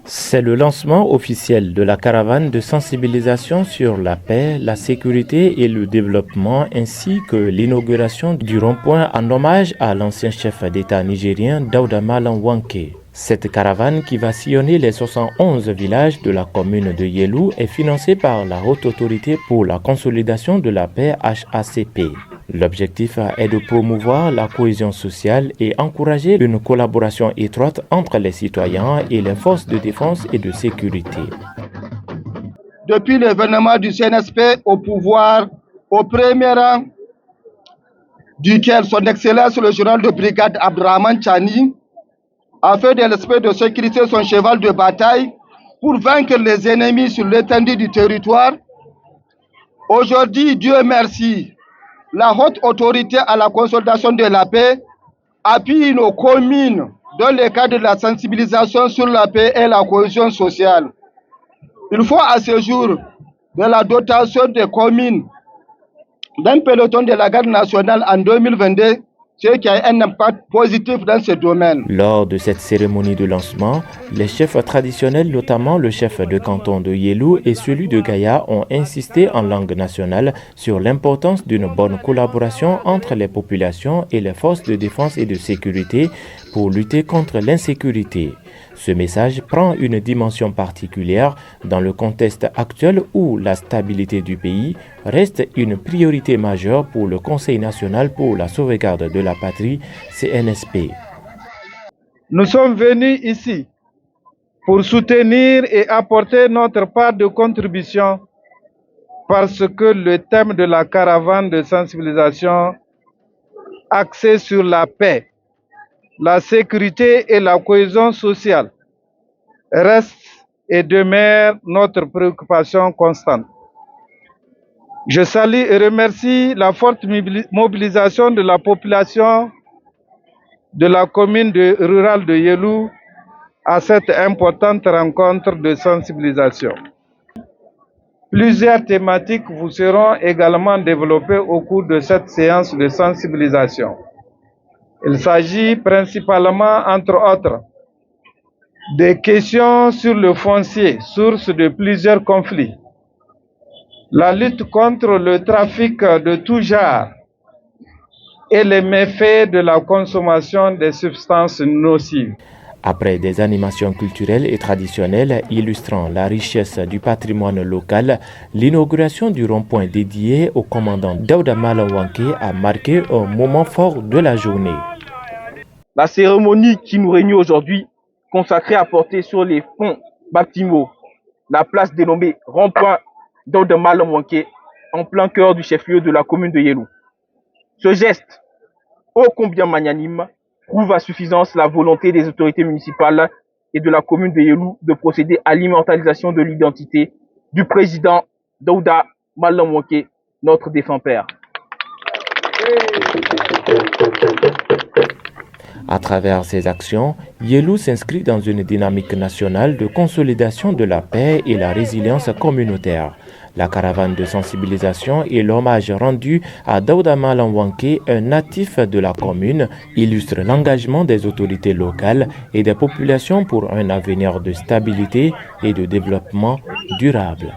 C'est le lancement officiel de la caravane de sensibilisation sur la paix, la sécurité et le développement, ainsi que l'inauguration du rond-point en hommage à l'ancien chef d'État nigérien Daouda Malam Wanké. Cette caravane qui va sillonner les 71 villages de la commune de Yelou est financée par la Haute Autorité pour la consolidation de la paix HACP. L'objectif est de promouvoir la cohésion sociale et encourager une collaboration étroite entre les citoyens et les forces de défense et de sécurité. Depuis l'événement du CNSP au pouvoir, au premier rang duquel son Excellence le général de brigade Abdrahman Chani a fait de l'aspect de sécurité son cheval de bataille pour vaincre les ennemis sur l'étendue du territoire. Aujourd'hui, Dieu merci, la haute autorité à la consolidation de la paix appuie nos communes dans le cadre de la sensibilisation sur la paix et la cohésion sociale. Il faut à ce jour de la dotation des communes d'un peloton de la garde nationale en 2022, ce qui a un impact positif dans ce domaine. Lors de cette cérémonie de lancement, les chefs traditionnels, notamment le chef de canton de Yelou et celui de Gaïa, ont insisté en langue nationale sur l'importance d'une bonne collaboration entre les populations et les forces de défense et de sécurité pour lutter contre l'insécurité. Ce message prend une dimension particulière dans le contexte actuel où la stabilité du pays reste une priorité majeure pour le Conseil national pour la sauvegarde de la patrie, CNSP. Nous sommes venus ici pour soutenir et apporter notre part de contribution parce que le thème de la caravane de sensibilisation axée sur la paix, la sécurité et la cohésion sociale reste et demeure notre préoccupation constante. Je salue et remercie la forte mobilisation de la population de la commune rurale de Yelou à cette importante rencontre de sensibilisation. Plusieurs thématiques vous seront également développées au cours de cette séance de sensibilisation. Il s'agit principalement, entre autres, des questions sur le foncier, source de plusieurs conflits, la lutte contre le trafic de tout genre et les méfaits de la consommation des substances nocives. Après des animations culturelles et traditionnelles illustrant la richesse du patrimoine local, l'inauguration du rond-point dédié au commandant Daouda Malam Wanké a marqué un moment fort de la journée. La cérémonie qui nous réunit aujourd'hui, consacrée à porter sur les fonds baptismaux la place dénommée rond-point Daouda Malam Wanké, en plein cœur du chef-lieu de la commune de Yelou. Ce geste, ô combien magnanime, prouve à suffisance la volonté des autorités municipales et de la commune de Yelou de procéder à l'immortalisation de l'identité du président Daouda Malam Wanké, notre défunt père. À travers ces actions, Yelou s'inscrit dans une dynamique nationale de consolidation de la paix et la résilience communautaire. La caravane de sensibilisation et l'hommage rendu à Daouda Malam Wanké, un natif de la commune, illustre l'engagement des autorités locales et des populations pour un avenir de stabilité et de développement durable.